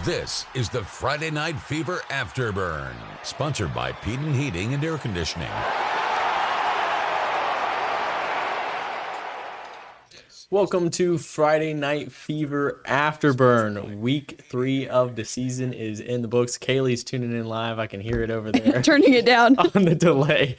This is the Friday Night Fever Afterburn, sponsored by Peden Heating and Air Conditioning. Welcome to Friday Night Fever Afterburn. Week 3 of the season is in the books. Kayleigh's tuning in live. I can hear it over there. Turning it down. On the delay.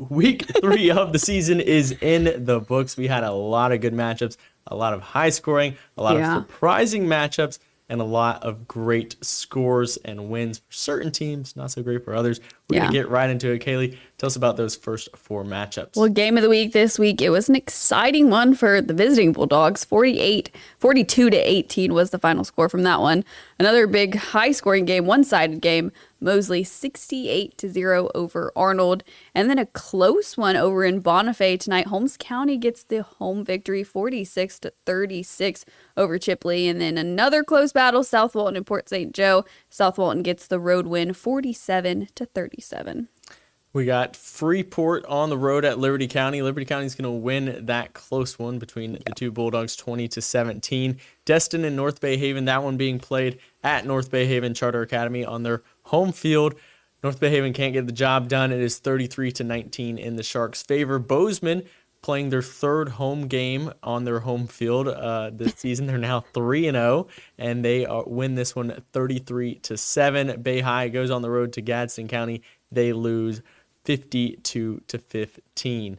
Week 3 of the season is in the books. We had a lot of good matchups, a lot of high scoring, a lot of surprising matchups, and a lot of great scores and wins for certain teams, not so great for others. We're going to get right into it. Kaleigh, tell us about those first 4 matchups. Well, game of the week this week, it was an exciting one for the visiting Bulldogs. 42-18 was the final score from that one. Another big high-scoring game, one-sided game. Mosley 68-0 over Arnold. And then a close one over in Bonifay tonight. Holmes County gets the home victory 46-36 over Chipley. And then another close battle, South Walton and Port St. Joe. South Walton gets the road win 47-37. We got Freeport on the road at Liberty County. Liberty County is going to win that close one between the two Bulldogs, 20-17. Destin and North Bay Haven, that one being played at North Bay Haven Charter Academy on their home field. North Bay Haven can't get the job done. It is 33-19 in the Sharks' favor. Bozeman playing their third home game on their home field this season. They're now 3-0, and they win this one 33-7. Bay High goes on the road to Gadsden County. They lose 52-15.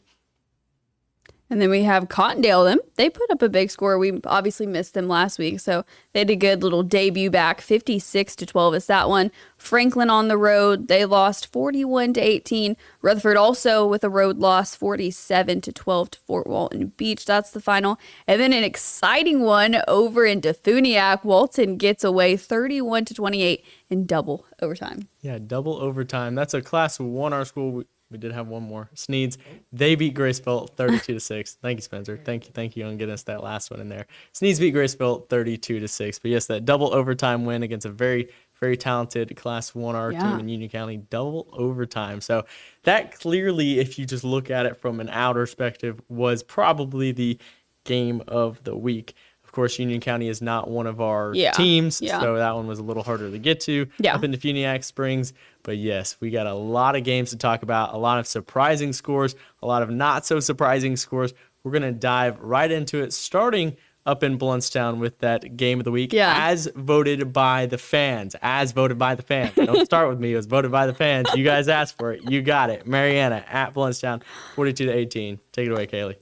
And then we have Cottondale. They put up a big score. We obviously missed them last week, so they had a good little debut back. 56-12 is that one. Franklin on the road. They lost 41-18. Rutherford also with a road loss, 47-12 to Fort Walton Beach. That's the final. And then an exciting one over in Defuniak. Walton gets away 31-28 in double overtime. Yeah, double overtime. That's a Class 1R school. We did have one more. Sneeds, they beat Graceville 32-6. Thank you, Spencer. Thank you on getting us that last one in there. Sneeds beat Graceville 32-6. But yes, that double overtime win against a very, very talented Class 1R team in Union County. Double overtime. So that clearly, if you just look at it from an outer perspective, was probably the game of the week. Of course, Union County is not one of our teams, so that one was a little harder to get to up in Defuniak Springs. But yes, we got a lot of games to talk about, a lot of surprising scores, a lot of not so surprising scores. We're going to dive right into it, starting up in Blountstown with that game of the week as voted by the fans. Don't start with me. It was voted by the fans. You guys asked for it. You got it. Mariana at Blountstown, 42-18. Take it away, Kaleigh.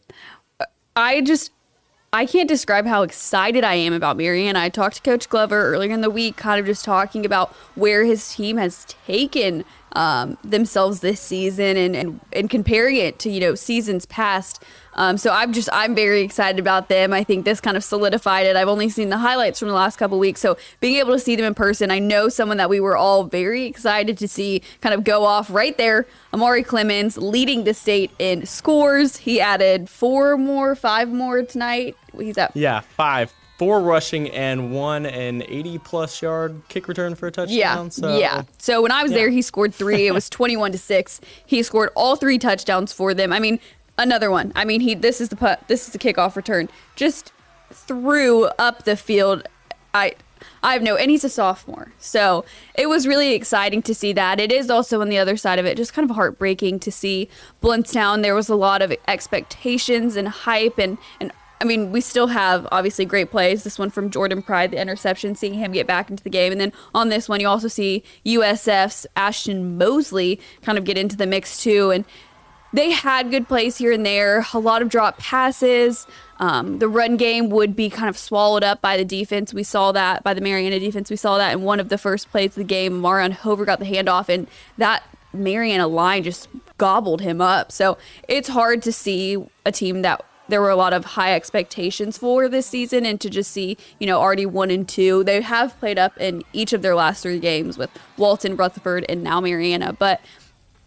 I can't describe how excited I am about Mariana. I talked to Coach Glover earlier in the week, kind of just talking about where his team has taken themselves this season and comparing it to, seasons past. So I'm very excited about them. I think this kind of solidified it. I've only seen the highlights from the last couple of weeks. So being able to see them in person, I know someone that we were all very excited to see kind of go off right there. Amari Clemens leading the state in scores. He added 5 more tonight. He's at 5. 4 rushing and 1 an 80-plus yard kick return for a touchdown. So when I was there, he scored 3. It was 21-6. He scored all 3 touchdowns for them. I mean, another one. I mean, this is the kickoff return. Just threw up the field. I have and he's a sophomore. So it was really exciting to see that. It is also on the other side of it, just kind of heartbreaking to see Blountstown. There was a lot of expectations and hype and I mean, we still have, obviously, great plays. This one from Jordan Pride, the interception, seeing him get back into the game. And then on this one, you also see USF's Ashton Mosley kind of get into the mix, too. And they had good plays here and there, a lot of drop passes. The run game would be kind of swallowed up by the defense. We saw that, by the Mariana defense. We saw that in one of the first plays of the game. Marion Hover got the handoff, and that Mariana line just gobbled him up. So it's hard to see a team that there were a lot of high expectations for this season, and to just see, already 1-2. They have played up in each of their last 3 games with Walton, Rutherford, and now Mariana. But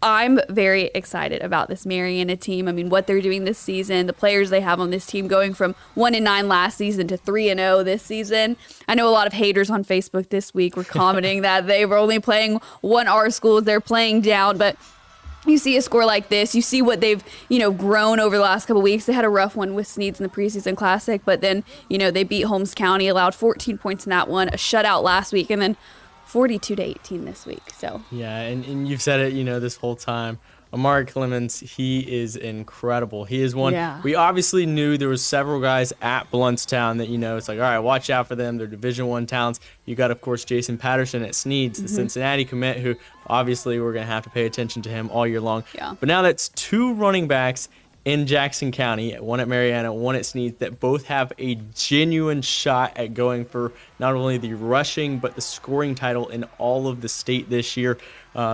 I'm very excited about this Mariana team. I mean, what they're doing this season, the players they have on this team going from 1-9 last season to 3-0 this season. I know a lot of haters on Facebook this week were commenting that they were only playing 1R schools. They're playing down, but you see a score like this, you see what they've, grown over the last couple weeks. They had a rough one with Sneads in the preseason classic, but then, they beat Holmes County, allowed 14 points in that one, a shutout last week, and then 42-18 this week. So yeah, and you've said it, this whole time. Amari Clemens, he is incredible. He is one. Yeah. We obviously knew there was several guys at Bluntstown that, it's like, all right, watch out for them. They're Division I talents. You got, of course, Jason Patterson at Sneads, the Cincinnati commit, who obviously we're going to have to pay attention to him all year long. Yeah. But now that's 2 running backs in Jackson County, one at Mariana, one at Sneads, that both have a genuine shot at going for not only the rushing but the scoring title in all of the state this year.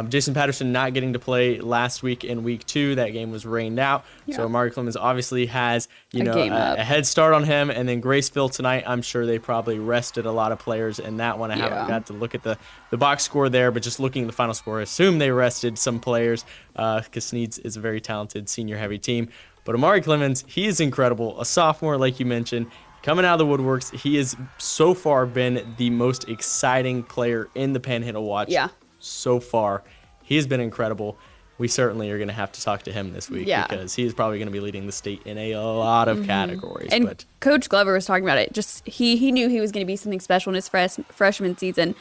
Jason Patterson not getting to play last week in week 2. That game was rained out. Yeah. So Amari Clemens obviously has, a a head start on him. And then Graceville tonight, I'm sure they probably rested a lot of players in that one. I haven't got to look at the box score there, but just looking at the final score, I assume they rested some players because Sneads is a very talented senior-heavy team. But Amari Clemens, he is incredible. A sophomore, like you mentioned, coming out of the woodworks. He has so far been the most exciting player in the Panhandle Watch. Yeah. So far, he's been incredible. We certainly are going to have to talk to him this week because he is probably going to be leading the state in a lot of categories. And Coach Glover was talking about it. Just he knew he was going to be something special in his freshman season,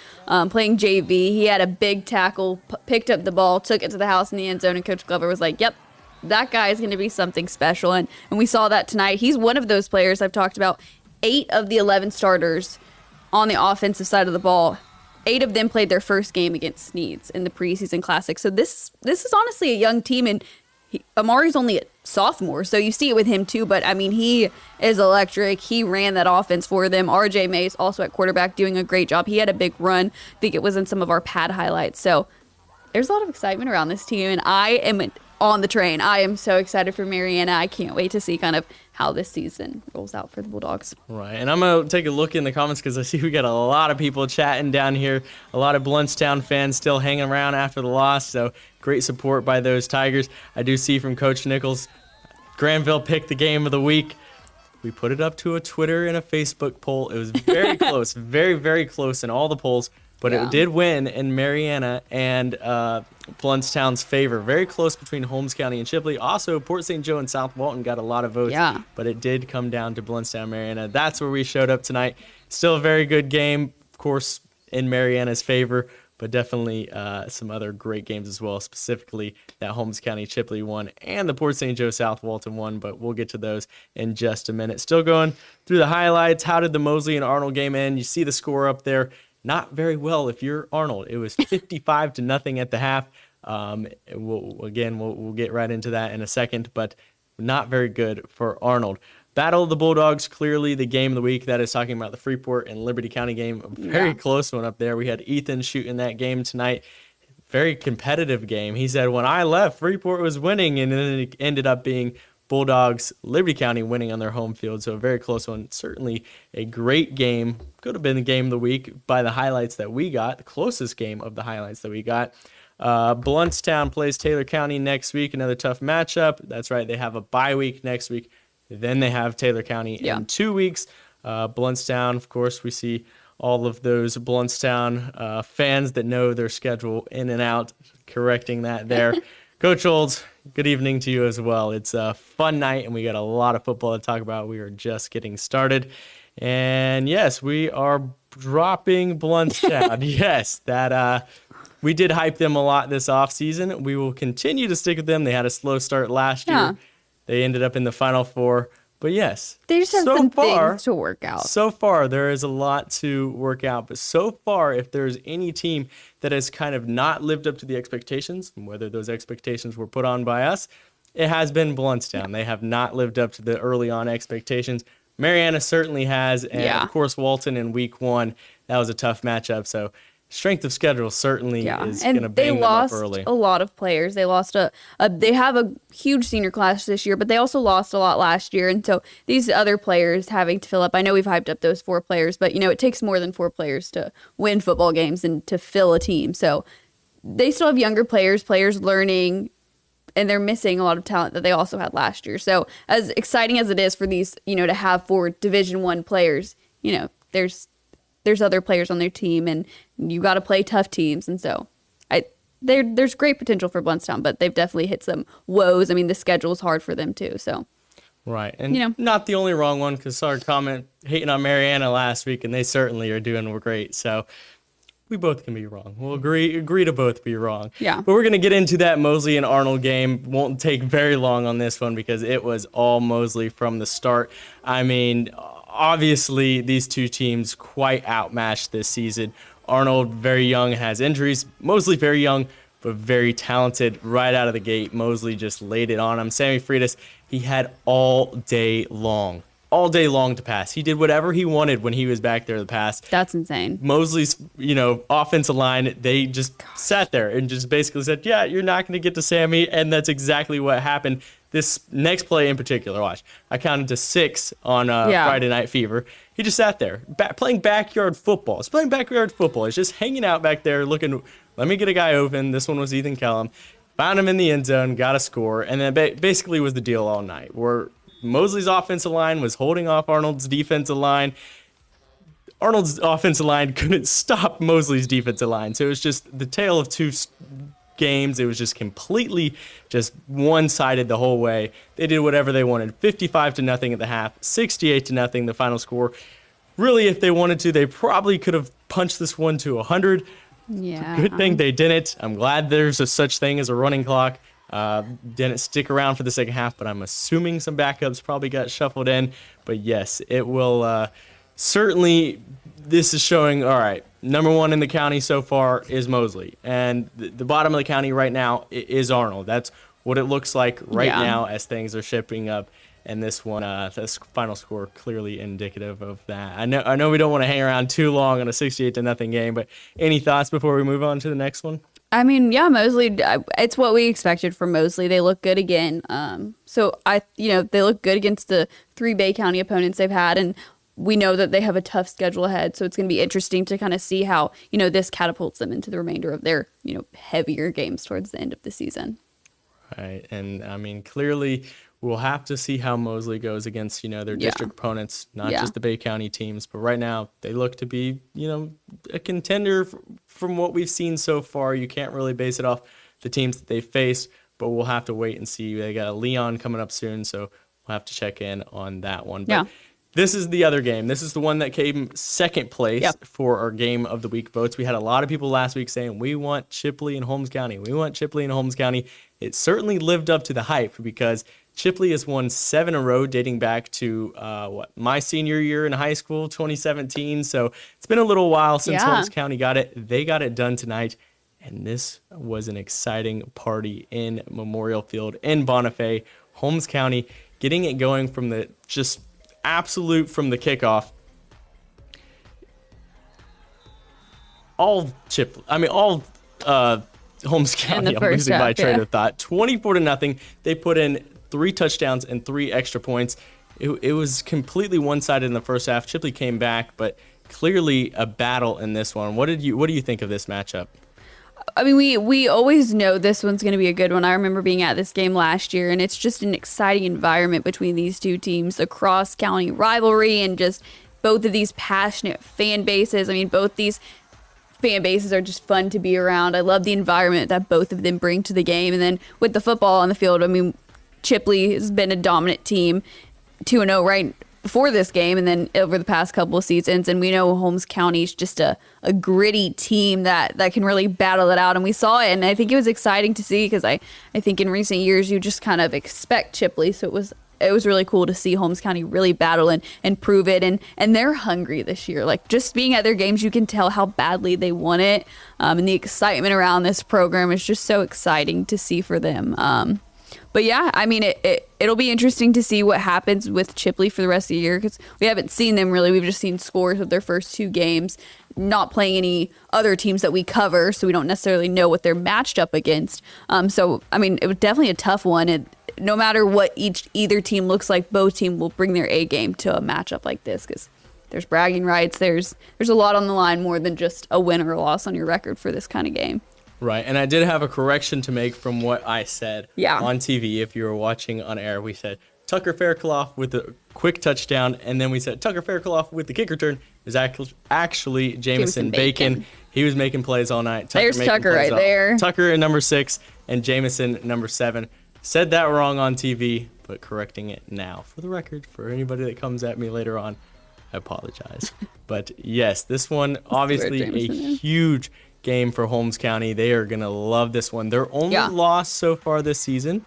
playing JV. He had a big tackle, picked up the ball, took it to the house in the end zone, and Coach Glover was like, "Yep, that guy is going to be something special." And we saw that tonight. He's one of those players I've talked about. 8 of the 11 starters on the offensive side of the ball, 8 of them played their first game against Sneads in the preseason classic. So this is honestly a young team, and Amari's only a sophomore, so you see it with him too. But I mean, he is electric. He ran that offense for them. RJ Mays also at quarterback doing a great job. He had a big run. I think it was in some of our pad highlights. So there's a lot of excitement around this team, and I am on the train. I am so excited for Mariana. I can't wait to see kind of how this season rolls out for the Bulldogs. Right, and I'm going to take a look in the comments because I see we got a lot of people chatting down here, a lot of Bluntstown fans still hanging around after the loss, so great support by those Tigers. I do see from Coach Nichols, Granville picked the game of the week. We put it up to a Twitter and a Facebook poll. It was very close, very, very close in all the polls, but it did win in Mariana and Bluntstown's favor. Very close between Holmes County and Shipley. Also, Port St. Joe and South Walton got a lot of votes, but it did come down to Bluntstown, Mariana. That's where we showed up tonight. Still a very good game, of course, in Mariana's favor, but definitely some other great games as well, specifically that Holmes County Chipley one and the Port St. Joe South Walton one, but we'll get to those in just a minute. Still going through the highlights. How did the Mosley and Arnold game end? You see the score up there. Not very well if you're Arnold. It was 55-0 at the half. We'll get right into that in a second, but not very good for Arnold. Battle of the Bulldogs, clearly the game of the week. That is talking about the Freeport and Liberty County game. A very close one up there. We had Ethan shooting that game tonight. Very competitive game. He said, when I left, Freeport was winning, and then it ended up being Bulldogs, Liberty County winning on their home field. So a very close one. Certainly a great game. Could have been the game of the week by the highlights that we got. The closest game of the highlights that we got. Bluntstown plays Taylor County next week. Another tough matchup. That's right. They have a bye week next week. Then they have Taylor County in 2 weeks. Bluntstown, of course, we see all of those Bluntstown fans that know their schedule in and out, correcting that there. Coach Olds, good evening to you as well. It's a fun night, and we got a lot of football to talk about. We are just getting started. And, yes, we are dropping Bluntstown. Yes, that we did hype them a lot this offseason. We will continue to stick with them. They had a slow start last year. They ended up in the Final Four. But, yes, they just have some things to work out. So far, there is a lot to work out. But so far, if there's any team that has kind of not lived up to the expectations, whether those expectations were put on by us, it has been Bluntstown. They have not lived up to the early on expectations. Mariana certainly has. And, of course, Walton in week 1, that was a tough matchup. So strength of schedule certainly is going to bang them up early. And they lost a lot of players. They lost they have a huge senior class this year, but they also lost a lot last year. And so these other players having to fill up. I know we've hyped up those 4 players, but it takes more than 4 players to win football games and to fill a team. So they still have younger players learning, and they're missing a lot of talent that they also had last year. So as exciting as it is for these, to have 4 Division I players, there's other players on their team, and you got to play tough teams. And so there's great potential for Blountstown, but they've definitely hit some woes. I mean, the schedule's hard for them too, so. Right, and not the only wrong one, because saw a comment hating on Mariana last week, and they certainly are doing great. So we both can be wrong. We'll agree to both be wrong. Yeah. But we're going to get into that Mosley and Arnold game. Won't take very long on this one because it was all Mosley from the start. I mean, obviously these two teams quite outmatched this season. Arnold, very young, has injuries. Mosley, very young, but very talented right out of the gate. Mosley just laid it on him. Sammy Freitas, he had all day long to pass. He did whatever he wanted when he was back there to pass. That's insane. Mosley's, offensive line, they just sat there and just basically said, yeah, you're not going to get to Sammy, and that's exactly what happened. This next play in particular, watch. I counted to 6 on Friday Night Fever. He just sat there playing backyard football. It's playing backyard football. It's just hanging out back there looking, let me get a guy open. This one was Ethan Kellum. Found him in the end zone, got a score, and then basically was the deal all night, where Mosley's offensive line was holding off Arnold's defensive line. Arnold's offensive line couldn't stop Mosley's defensive line. So it was just the tale of two games. It was just completely just one-sided the whole way. They did whatever they wanted. 55-0 at the half, 68-0 the final score. Really, if they wanted to, they probably could have punched this one to 100. Yeah. Good thing they didn't. I'm glad there's a such thing as a running clock. Didn't stick around for the second half, but I'm assuming some backups probably got shuffled in. But yes, it will certainly, this is showing, all right, number one in the county so far is Mosley. And the bottom of the county right now is Arnold. That's what it looks like right now as things are shaping up. And this one, this final score clearly indicative of that. I know we don't want to hang around too long on a 68-0 game, but any thoughts before we move on to the next one? I mean, yeah, Mosley, it's what we expected from Mosley. They look good again. So they look good against the 3 Bay County opponents they've had, and we know that they have a tough schedule ahead. So it's going to be interesting to kind of see how, this catapults them into the remainder of their, heavier games towards the end of the season. Right. And I mean, clearly we'll have to see how Mosley goes against, their district opponents, not just the Bay County teams. But right now they look to be, a contender from what we've seen so far. You can't really base it off the teams that they face, but we'll have to wait and see. They got a Leon coming up soon, so we'll have to check in on that one. But this is the other game. This is the one that came second place for our Game of the Week votes. We had a lot of people last week saying, we want Chipley and Holmes County. We want Chipley and Holmes County. It certainly lived up to the hype because Chipley has won 7 in a row dating back to my senior year in high school, 2017. So it's been a little while since Holmes County got it. They got it done tonight. And this was an exciting party in Memorial Field in Bonifay. Holmes County getting it going from the absolute from the kickoff. All Holmes County, I'm losing my train of thought. 24-0. They put in 3 touchdowns and 3 extra points. It was completely one-sided in the first half. Chipley came back, but clearly a battle in this one. What do you think of this matchup? I mean, we always know this one's going to be a good one. I remember being at this game last year, and it's just an exciting environment between these two teams, a cross-county rivalry, and just both of these passionate fan bases. I mean, both these fan bases are just fun to be around. I love the environment that both of them bring to the game. And then with the football on the field, I mean, Chipley has been a dominant team, 2-0 right before this game and then over the past couple of seasons. And we know Holmes County is just a gritty team that can really battle it out. And we saw it, and I think it was exciting to see because I think in recent years you just kind of expect Chipley. So it was really cool to see Holmes County really battle and prove it. And they're hungry this year. Like, just being at their games, you can tell how badly they want it. And the excitement around this program is just so exciting to see for them. But yeah, I mean, it'll be interesting to see what happens with Chipley for the rest of the year because we haven't seen them really. We've just seen scores of their first 2 games, not playing any other teams that we cover, so we don't necessarily know what they're matched up against. So, I mean, it was definitely a tough one. No matter what either team looks like, both teams will bring their A game to a matchup like this because there's bragging rights. There's a lot on the line more than just a win or a loss on your record for this kind of game. Right, and I did have a correction to make from what I said on TV. If you were watching on air, we said Tucker Fairclough with a quick touchdown, and then we said Tucker Fairclough with the kick return is actually Jamison Bacon. He was making plays all night. There's making Tucker plays right there. Tucker at number 6 and Jamison number 7. Said that wrong on TV, but correcting it now. For the record, for anybody that comes at me later on, I apologize. But yes, this one, obviously a huge game for Holmes County. They are going to love this one. Their only loss so far this season,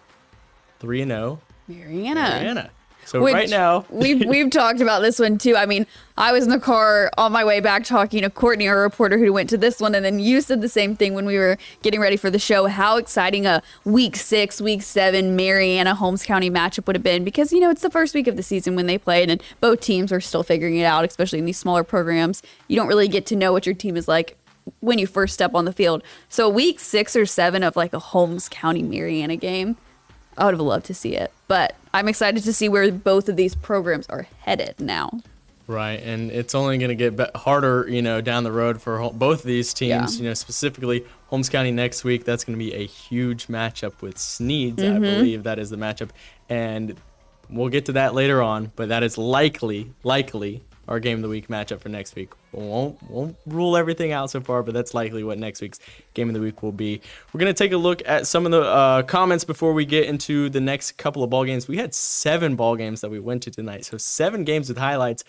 3-0. Marianna. So right now, we've talked about this one too. I mean, I was in the car on my way back talking to Courtney, our reporter, who went to this one, and then you said the same thing when we were getting ready for the show. How exciting a week 6, week 7 Marianna Holmes County matchup would have been, because it's the first week of the season when they played, and both teams are still figuring it out, especially in these smaller programs. You don't really get to know what your team is like when you first step on the field. So week 6 or 7 of like a Holmes County Marianna game, I would have loved to see it, but I'm excited to see where both of these programs are headed now. Right, and it's only going to get harder, down the road for both of these teams. Specifically Holmes County next week. That's going to be a huge matchup with Sneads. I believe that is the matchup, and we'll get to that later on. But that is likely our game of the week matchup for next week. Won't rule everything out so far, but that's likely what next week's game of the week will be. We're going to take a look at some of the comments before we get into the next couple of ball games. We had 7 ball games that we went to tonight, so 7 games with highlights.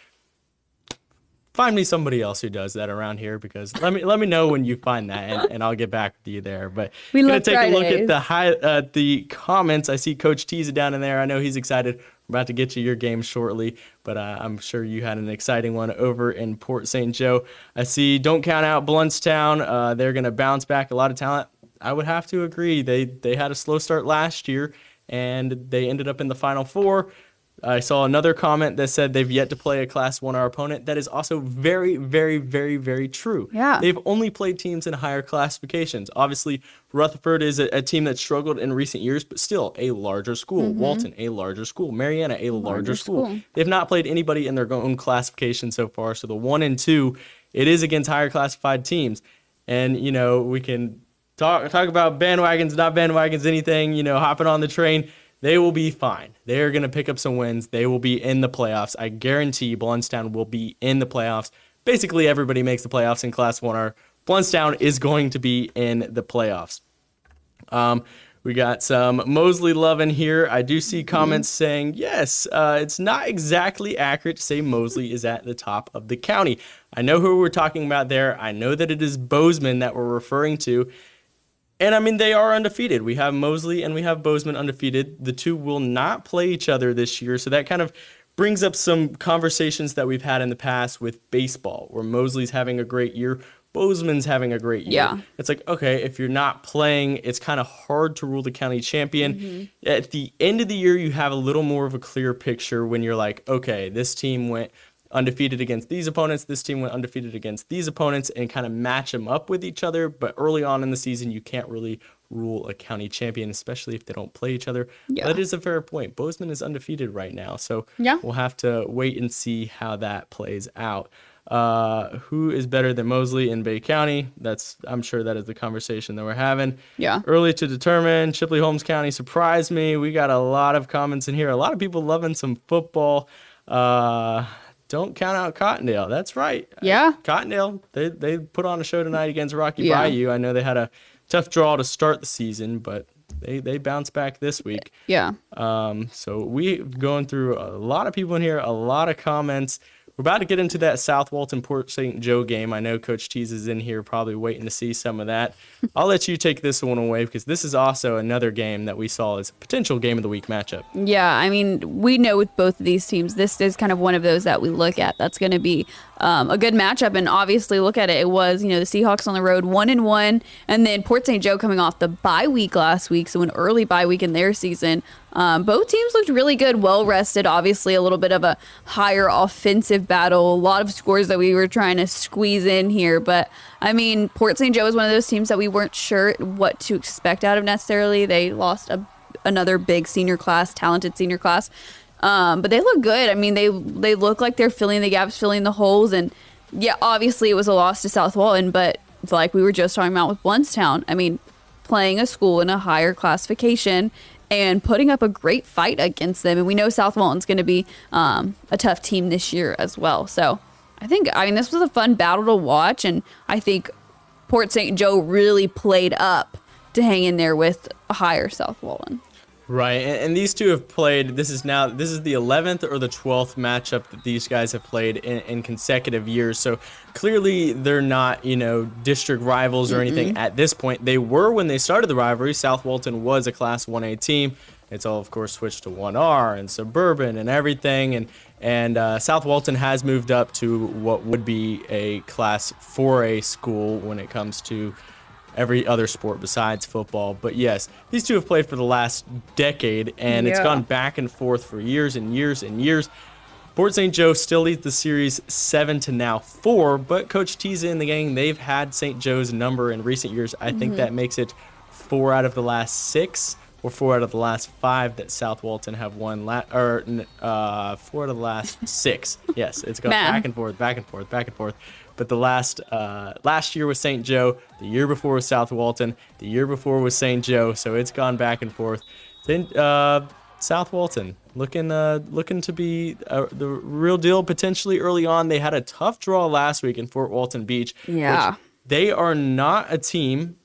Find me somebody else who does that around here, because let me know when you find that, and I'll get back with you there. But we're going to take a look at the comments. I see Coach T's down in there. I know he's excited. We're about to get to your game shortly, but I'm sure you had an exciting one over in Port St. Joe. I see Don't Count Out Bluntstown. They're going to bounce back. A lot of talent. I would have to agree. They had a slow start last year, and they ended up in the Final Four. I saw another comment that said they've yet to play a Class 1R opponent. That is also very, very, very, very true. Yeah. They've only played teams in higher classifications. Obviously, Rutherford is a team that struggled in recent years, but still a larger school. Walton, a larger school. Marianna, a larger school. They've not played anybody in their own classification so far. So the 1 and 2, it is against higher classified teams. And, we can talk about bandwagons, not bandwagons, anything, hopping on the train. They will be fine. They are going to pick up some wins. They will be in the playoffs. I guarantee Bluntstown will be in the playoffs. Basically, everybody makes the playoffs in Class 1R. Bluntstown is going to be in the playoffs. We got some Mosley love in here. I do see comments saying, yes, it's not exactly accurate to say Mosley is at the top of the county. I know who we're talking about there. I know that it is Bozeman that we're referring to. And, I mean, they are undefeated. We have Mosley and we have Bozeman undefeated. The two will not play each other this year, so that kind of brings up some conversations that we've had in the past with baseball, where Mosley's having a great year, Bozeman's having a great year. Yeah. It's like, okay, if you're not playing, it's kind of hard to rule the county champion. At the end of the year, you have a little more of a clear picture when you're like, okay, this team went undefeated against these opponents, this team went undefeated against these opponents, and kind of match them up with each other. But early on in the season, you can't really rule a county champion, especially if they don't play each other. Yeah. That is a fair point. Bozeman is undefeated right now, so we'll have to wait and see how that plays out. Who is better than Mosley in Bay County? I'm sure that is the conversation that we're having. Yeah. Early to determine. Chipley Holmes County surprised me. We got a lot of comments in here. A lot of people loving some football. Don't count out Cottondale. That's right. Yeah. Cottondale, they put on a show tonight against Rocky Bayou. I know they had a tough draw to start the season, but they bounced back this week. Yeah. So we've gone through a lot of people in here, a lot of comments. We're about to get into that South Walton Port St. Joe game. I know Coach Tease is in here probably waiting to see some of that. I'll let you take this one away, because this is also another game that we saw as a potential game of the week matchup. Yeah, I mean, we know with both of these teams, this is kind of one of those that we look at. That's going to be a good matchup. And obviously, look at it. It was, the Seahawks on the road 1-1, and then Port St. Joe coming off the bye week last week, so an early bye week in their season. Both teams looked really good, well rested. Obviously, a little bit of a higher offensive battle. A lot of scores that we were trying to squeeze in here. But, I mean, Port St. Joe is one of those teams that we weren't sure what to expect out of necessarily. They lost another big senior class, talented senior class. But they look good. I mean, they look like they're filling the gaps, filling the holes. And, yeah, obviously it was a loss to South Walton. But like we were just talking about with Bluntstown, I mean, playing a school in a higher classification and putting up a great fight against them. And we know South Walton's going to be a tough team this year as well. So I mean, this was a fun battle to watch. And I think Port St. Joe really played up to hang in there with a higher South Walton. Right, and these two have played. This is the 11th or the 12th matchup that these guys have played in consecutive years. So clearly, they're not district rivals or anything at this point. They were when they started the rivalry. South Walton was a Class 1A team. It's all, of course, switched to 1R and Suburban and everything. And South Walton has moved up to what would be a Class 4A school when it comes to every other sport besides football. But yes, these two have played for the last decade, and it's gone back and forth for years and years and years. Port St. Joe still leads the series 7-4, but Coach Tiza and the gang, they've had St. Joe's number in recent years. I think that makes it 4 out of the last 6 or 4 out of the last 5 that South Walton have won, 4 out of the last 6. Yes, it's gone back and forth, back and forth, back and forth. But the last year was St. Joe, the year before was South Walton, the year before was St. Joe, so it's gone back and forth. Then South Walton looking to be the real deal potentially early on. They had a tough draw last week in Fort Walton Beach. Yeah, which they are not a team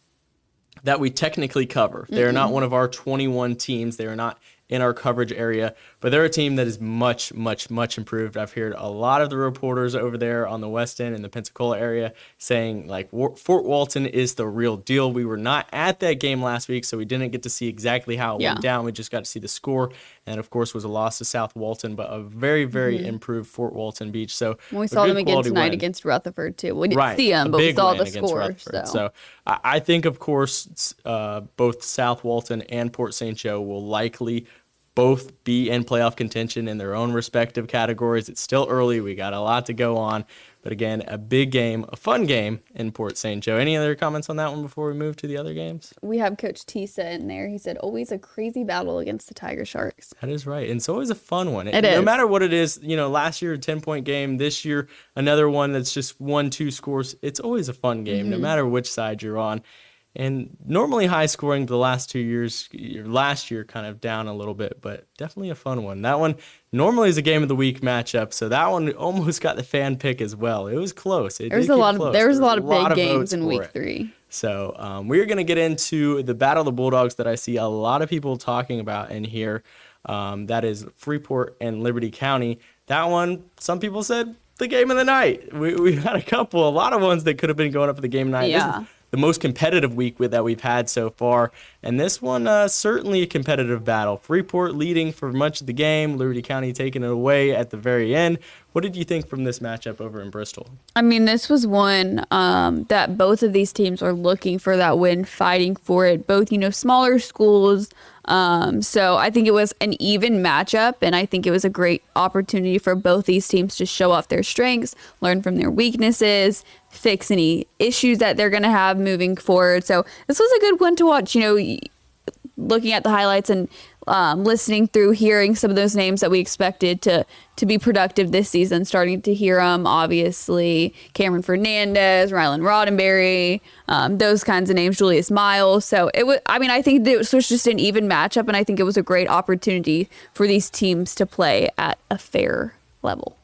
that we technically cover. They are not one of our 21 teams. They are not in our coverage area, but they're a team that is much, much, much improved. I've heard a lot of the reporters over there on the West End and the Pensacola area saying like Fort Walton is the real deal. We were not at that game last week, so we didn't get to see exactly how it went down. We just got to see the score, and of course was a loss to South Walton, but a very, very improved Fort Walton Beach. So we saw them again tonight against Rutherford too. We didn't see them, but we saw the score. So I think, of course, both South Walton and Port St. Joe will likely both be in playoff contention in their own respective categories. It's still early. We got a lot to go on. But again, a big game, a fun game in Port St. Joe. Any other comments on that one before we move to the other games? We have Coach Tisa in there. He said, always a crazy battle against the Tiger Sharks. That is right. And it's always a fun one. It is. No matter what it is, last year a 10-point game, this year another one that's just 1-2 scores. It's always a fun game, no matter which side you're on. And normally high scoring the last 2 years, last year kind of down a little bit, but definitely a fun one. That one normally is a game of the week matchup, so that one almost got the fan pick as well. It was close. There was a lot of big games in week 3. So we're going to get into the Battle of the Bulldogs that I see a lot of people talking about in here. That is Freeport and Liberty County. That one, some people said the game of the night. We had a lot of ones that could have been going up for the game of the night. Yeah. The most competitive week that we've had so far. And this one, certainly a competitive battle. Freeport leading for much of the game, Liberty County taking it away at the very end. What did you think from this matchup over in Bristol? I mean, this was one that both of these teams are looking for that win, fighting for it. Both, smaller schools. So I think it was an even matchup, and I think it was a great opportunity for both these teams to show off their strengths, learn from their weaknesses, fix any issues that they're going to have moving forward. So this was a good one to watch, looking at the highlights and listening through, hearing some of those names that we expected to be productive this season, starting to hear them, obviously, Cameron Fernandez, Rylan Roddenberry, those kinds of names, Julius Miles. So I think this was just an even matchup, and I think it was a great opportunity for these teams to play at a fair level.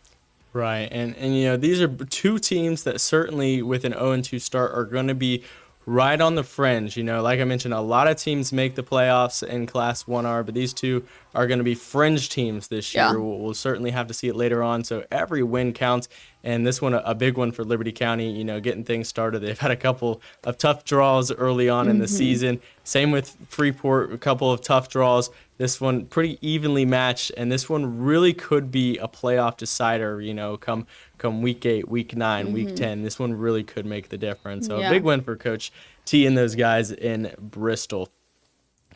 Right, and these are two teams that certainly with an 0-2 start are going to be right on the fringe. Like I mentioned, a lot of teams make the playoffs in Class 1R, but these two are going to be fringe teams this year. We'll certainly have to see it later on, so every win counts. And this one, a big one for Liberty County, getting things started. They've had a couple of tough draws early on in the season. Same with Freeport, a couple of tough draws. This one pretty evenly matched, and this one really could be a playoff decider, come week 8, week 9, week 10. This one really could make the difference. So a big win for Coach T and those guys in Bristol.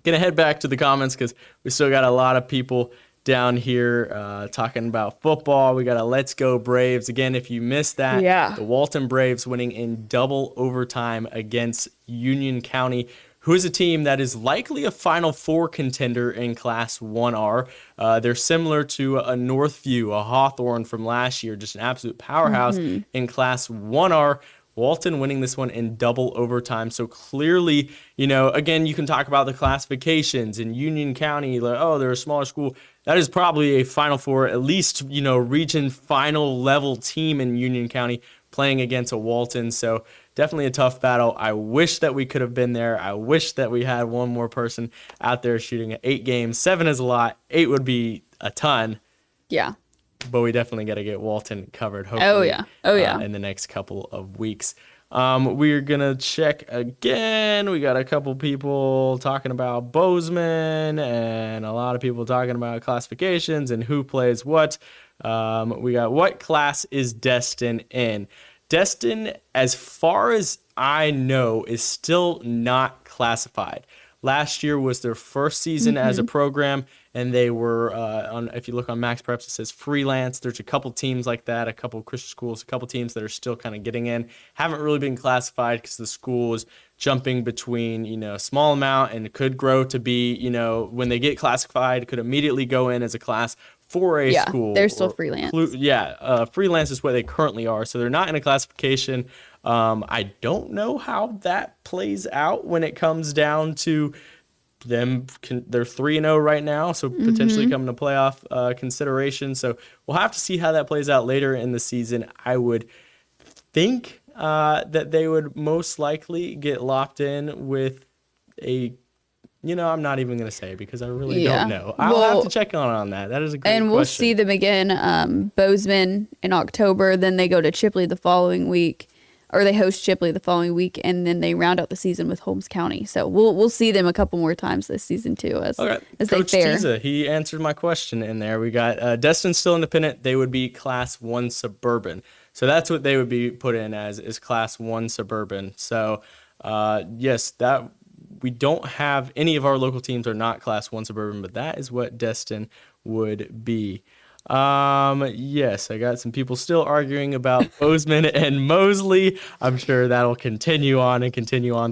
Gonna head back to the comments because we still got a lot of people down here talking about football. We got a Let's Go Braves. Again, if you missed that, the Walton Braves winning in double overtime against Union County, who is a team that is likely a Final Four contender in Class 1R. They're similar to a Northview, a Hawthorne from last year, just an absolute powerhouse in Class 1R. Walton winning this one in double overtime. So clearly, again, you can talk about the classifications in Union County, they're a smaller school. That is probably a Final Four, at least, region final level team in Union County. playing against a Walton. So definitely a tough battle. I wish that we could have been there. I wish that we had one more person out there shooting at 8 games. 7 is a lot. 8 would be a ton. Yeah. But we definitely got to get Walton covered, hopefully. Oh, yeah. In the next couple of weeks. We're going to check again. We got a couple people talking about Bozeman and a lot of people talking about classifications and who plays what. We got, what class is Destin in? Destin, as far as I know, is still not classified. Last year was their first season as a program, and they were, if you look on Max Preps, it says freelance. There's a couple teams like that, a couple Christian schools, a couple teams that are still kind of getting in. Haven't really been classified because the school is jumping between, a small amount, and it could grow to be, when they get classified, could immediately go in as a class 4A school. They're still freelance. Freelance is what they currently are. So they're not in a classification. I don't know how that plays out when it comes down to them. They're 3-0 right now, so potentially coming to playoff consideration. So we'll have to see how that plays out later in the season. I would think that they would most likely get locked in with a, I'm not even going to say because I really don't know. I'll have to check on that. That is a great question. And we'll see them again, Bozeman in October. Then they go to Chipley the following week, or they host Chipley the following week, and then they round out the season with Holmes County. So we'll see them a couple more times this season too as Coach they fare. Tiza, he answered my question in there. We got Destin still independent. They would be Class 1 Suburban. So that's what they would be put in as, is Class 1 Suburban. So yes, that we don't have any of our local teams are not Class 1 Suburban, but that is what Destin would be. Yes, I got some people still arguing about Bozeman and Mosley. I'm sure that'll continue on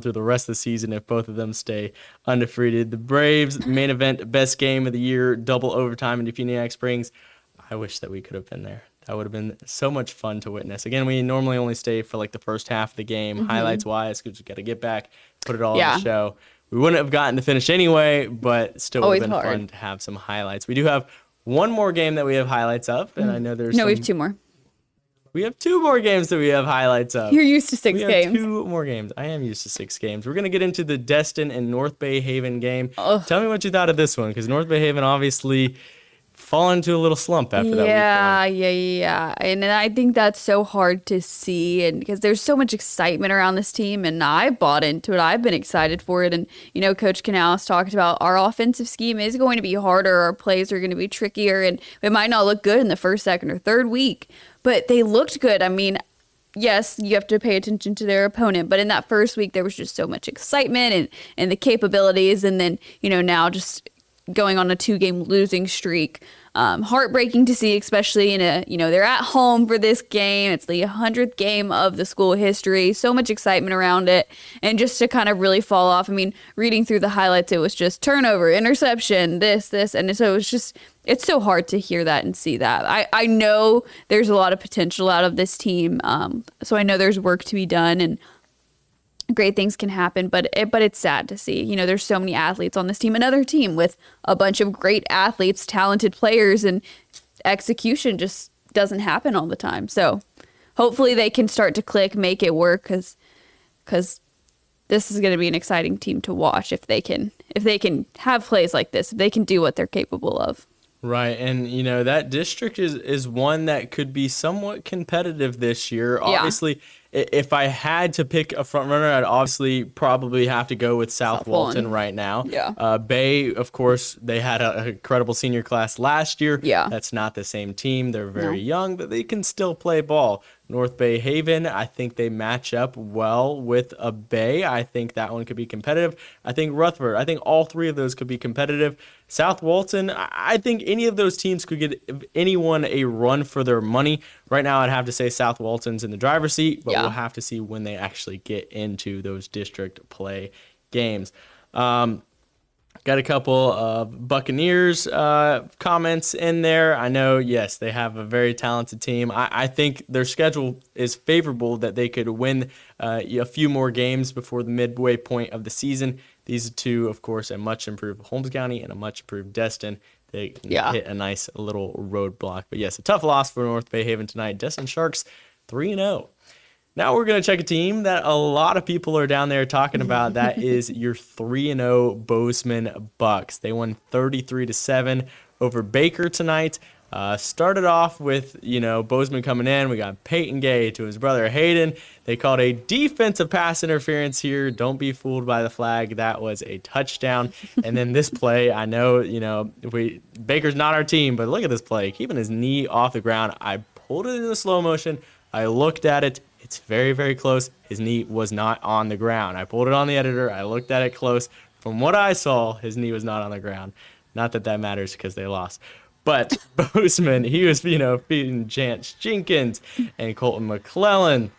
through the rest of the season if both of them stay undefeated. The Braves main event, best game of the year, double overtime in Defuniak Springs. I wish that we could have been there. That would have been so much fun to witness. Again, we normally only stay for like the first half of the game, highlights wise, because we got to get back, put it all on the show. We wouldn't have gotten the finish anyway, but still would have been fun to have some highlights. We do have one more game that we have highlights of, and I know there's we have 2 more. We have 2 more games that we have highlights of. You're used to 6 games. We have 2 more games. I am used to 6 games. We're going to get into the Destin and North Bay Haven game. Tell me what you thought of this one, because North Bay Haven obviously fallen into a little slump after that week. Yeah. And I think that's so hard to see, and because there's so much excitement around this team, and I bought into it. I've been excited for it. And, Coach Canales talked about our offensive scheme is going to be harder. Our plays are going to be trickier, and it might not look good in the first, second, or third week, but they looked good. I mean, yes, you have to pay attention to their opponent, but in that first week, there was just so much excitement and the capabilities. And then, now just going on a 2-game losing streak. Heartbreaking to see, especially in they're at home for this game. It's the 100th game of the school history. So much excitement around it. And just to kind of really fall off. I mean, reading through the highlights, it was just turnover, interception, this. And so it's so hard to hear that and see that. I know there's a lot of potential out of this team. So I know there's work to be done, and great things can happen, but it's sad to see. There's so many athletes on this team. Another team with a bunch of great athletes, talented players, and execution just doesn't happen all the time. So hopefully they can start to click, make it work, because this is going to be an exciting team to watch if they can have plays like this, if they can do what they're capable of. Right, and that district is one that could be somewhat competitive this year. Obviously, if I had to pick a front runner, I'd obviously probably have to go with South Walton right now. Yeah. Bay, of course, they had an incredible senior class last year. Yeah. That's not the same team. They're very young, but they can still play ball. North Bay Haven, I think they match up well with a Bay. I think that one could be competitive. I think Rutherford, I think all 3 of those could be competitive. South Walton, I think any of those teams could get anyone a run for their money. Right now, I'd have to say South Walton's in the driver's seat, but we'll have to see when they actually get into those district play games. Got a couple of Buccaneers comments in there. I know, yes, they have a very talented team. I think their schedule is favorable that they could win a few more games before the midway point of the season. These 2, of course, a much improved Holmes County and a much improved Destin. They can hit a nice little roadblock. But yes, a tough loss for North Bay Haven tonight. Destin Sharks 3-0. Now we're going to check a team that a lot of people are down there talking about. That is your 3-0 Bozeman Bucks. They won 33-7 over Baker tonight. Started off with, Bozeman coming in. We got Peyton Gay to his brother Hayden. They called a defensive pass interference here. Don't be fooled by the flag. That was a touchdown. And then this play, I know, Baker's not our team, but look at this play. Keeping his knee off the ground. I pulled it in the slow motion. I looked at it. It's very, very close. His knee was not on the ground. I pulled it on the editor. I looked at it close. From what I saw, his knee was not on the ground. Not that that matters because they lost. But Bozeman, he was, feeding Chance Jenkins and Colton McClellan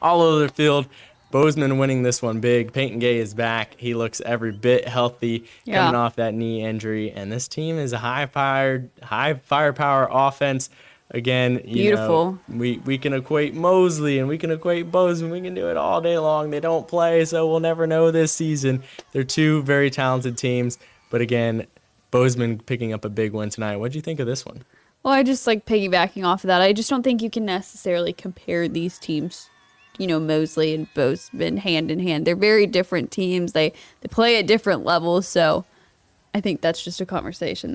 all over the field. Bozeman winning this one big. Peyton Gay is back. He looks every bit healthy coming off that knee injury. And this team is a high firepower offense. Again, beautiful. We can equate Mosley and we can equate Bozeman. We can do it all day long. They don't play, so we'll never know this season. They're two very talented teams. But again, Bozeman picking up a big win tonight. What did you think of this one? Well, I just like piggybacking off of that. I just don't think you can necessarily compare these teams, Mosley and Bozeman hand in hand. They're very different teams. They play at different levels. So I think that's just a conversation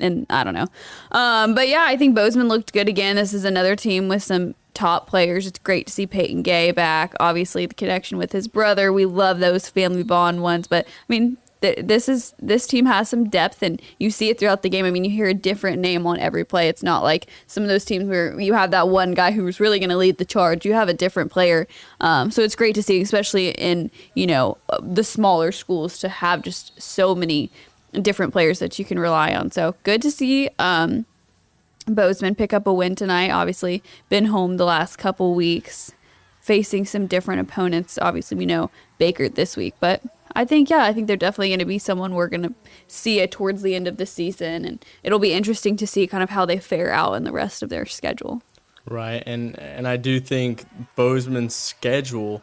and I don't know. But yeah, I think Bozeman looked good again. This is another team with some top players. It's great to see Peyton Gay back. Obviously, the connection with his brother. We love those family bond ones. But, I mean, this team has some depth, and you see it throughout the game. I mean, you hear a different name on every play. It's not like some of those teams where you have that one guy who's really going to lead the charge. You have a different player. So it's great to see, especially in, the smaller schools, to have just so many different players that you can rely on. So good to see Bozeman pick up a win tonight. Obviously, been home the last couple weeks, facing some different opponents. Obviously, we know Baker this week, but I think they're definitely going to be someone we're going to see it towards the end of the season, and it'll be interesting to see kind of how they fare out in the rest of their schedule. Right, and I do think Bozeman's schedule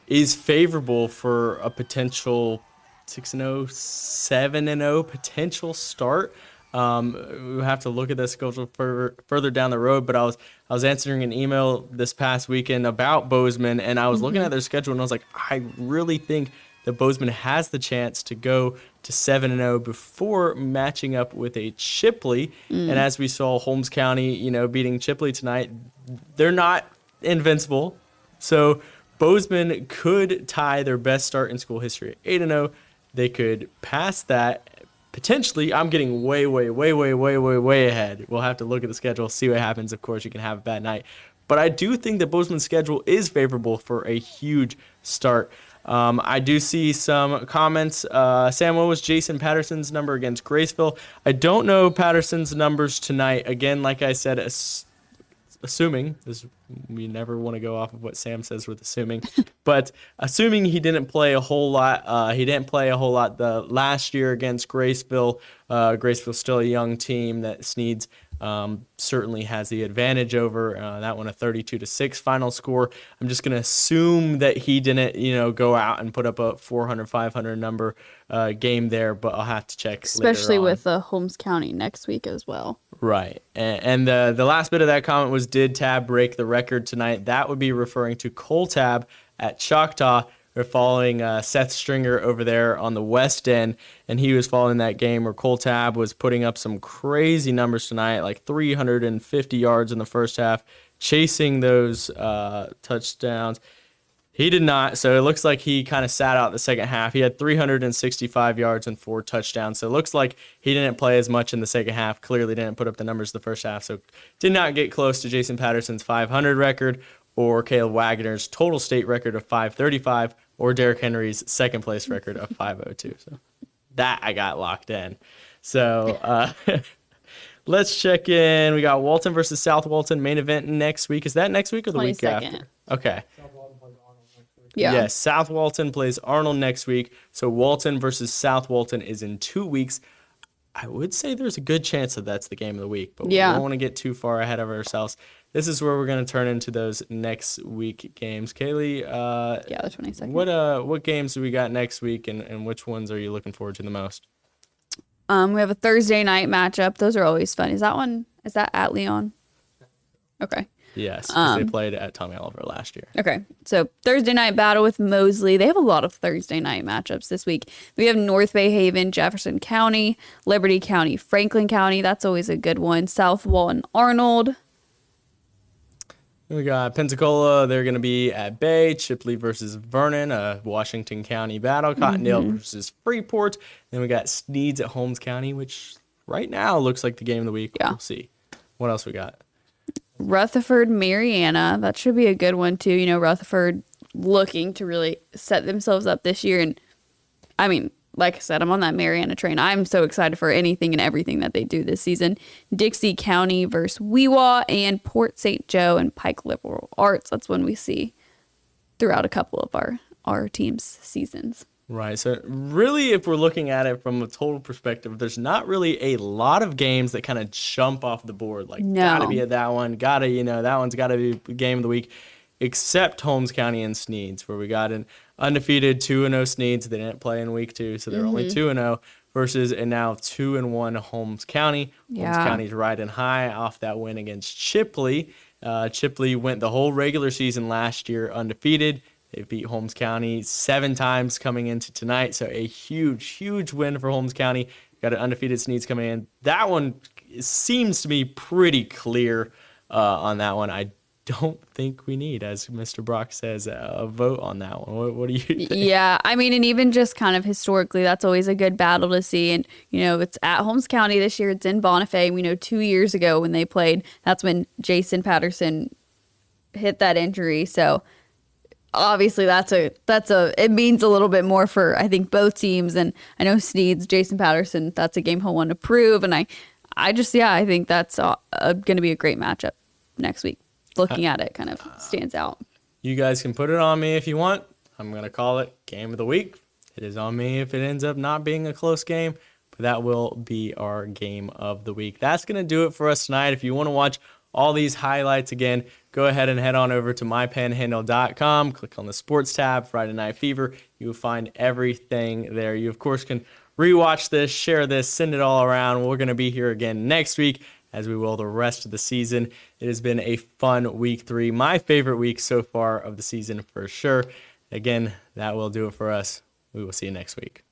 is favorable for a potential 6-0, 7-0 potential start. We have to look at that schedule further down the road, but I was answering an email this past weekend about Bozeman, and I was looking at their schedule, and I was like, I really think that Bozeman has the chance to go to 7-0 before matching up with a Chipley. And as we saw Holmes County, beating Chipley tonight, they're not invincible. So Bozeman could tie their best start in school history at 8-0. They could pass that. Potentially, I'm getting way ahead. We'll have to look at the schedule, see what happens. Of course, you can have a bad night. But I do think that Bozeman's schedule is favorable for a huge start. I do see some comments. Sam, what was Jason Patterson's number against Graceville? I don't know Patterson's numbers tonight. Again, like I said, assuming, we never want to go off of what Sam says with assuming, but assuming he didn't play a whole lot, the last year against Graceville. Graceville's still a young team that Sneads certainly has the advantage over. That one a 32-6 final score. I'm just going to assume that he didn't, go out and put up a 400, 500 number game there, but I'll have to check especially later on. With Holmes County next week as well. Right. And the last bit of that comment was, did Tab break the record tonight? That would be referring to Cole Tab at Choctaw. They're following Seth Stringer over there on the west end, and he was following that game where Cole Tab was putting up some crazy numbers tonight, like 350 yards in the first half, chasing those touchdowns. He did not, so it looks like he kind of sat out the second half. He had 365 yards and 4 touchdowns, so it looks like he didn't play as much in the second half, clearly didn't put up the numbers the first half, so did not get close to Jason Patterson's 500 record or Caleb Wagner's total state record of 535 or Derrick Henry's second place record of 502. So that I got locked in. So let's check in. We got Walton versus South Walton main event next week. Is that next week or the week after? Okay. Yeah. Yes, South Walton plays Arnold next week. So Walton versus South Walton is in 2 weeks. I would say there's a good chance that that's the game of the week, but we don't want to get too far ahead of ourselves. This is where we're going to turn into those next week games. Kaleigh, the 22nd. What games do we got next week, and which ones are you looking forward to the most? We have a Thursday night matchup. Those are always fun. Is that at Leon? Okay. Yes, because they played at Tommy Oliver last year. Okay, so Thursday night battle with Mosley. They have a lot of Thursday night matchups this week. We have North Bay Haven, Jefferson County, Liberty County, Franklin County. That's always a good one. South Walton, Arnold. We got Pensacola. They're going to be at Bay. Chipley versus Vernon, a Washington County battle. Cottondale versus Freeport. Then we got Sneads at Holmes County, which right now looks like the game of the week. Yeah. We'll see. What else we got? Rutherford, Mariana. That should be a good one, too. You know, Rutherford looking to really set themselves up this year. And, I mean, like I said, I'm on that Mariana train. I'm so excited for anything and everything that they do this season. Dixie County versus Weewa, and Port St. Joe and Pike Liberal Arts. That's when we see throughout a couple of our team's seasons. Right. So really, if we're looking at it from a total perspective, there's not really a lot of games that kind of jump off the board. Like, No. gotta be at that one. Gotta, that one's gotta be game of the week. Except Holmes County and Sneads, where we got an undefeated 2-0 Sneads. They didn't play in week 2, so they're only 2-0 versus a now 2-1 Holmes County. Yeah. Holmes County's riding high off that win against Chipley. Chipley went the whole regular season last year undefeated. They beat Holmes County 7 times coming into tonight, so a huge, huge win for Holmes County. Got an undefeated Sneads coming in. That one seems to be pretty clear on that one. I don't think we need, as Mr. Brock says, a vote on that one. What do you think? Yeah, I mean, and even just kind of historically, that's always a good battle to see. And, it's at Holmes County this year. It's in Bonifay. We know 2 years ago when they played, that's when Jason Patterson hit that injury. So obviously it means a little bit more for, I think, both teams. And I know Sneads, Jason Patterson, that's a game he'll want to prove. And I think that's going to be a great matchup next week. Looking at it kind of stands out. You guys can put it on me if you want. I'm going to call it game of the week. It is on me if it ends up not being a close game, but that will be our game of the week. That's going to do it for us tonight. If you want to watch all these highlights again, go ahead and head on over to mypanhandle.com. Click on the sports tab, Friday Night Fever. You will find everything there. You, of course, can rewatch this, share this, send it all around. We're going to be here again next week, as we will the rest of the season. It has been a fun week 3, my favorite week so far of the season for sure. Again, that will do it for us. We will see you next week.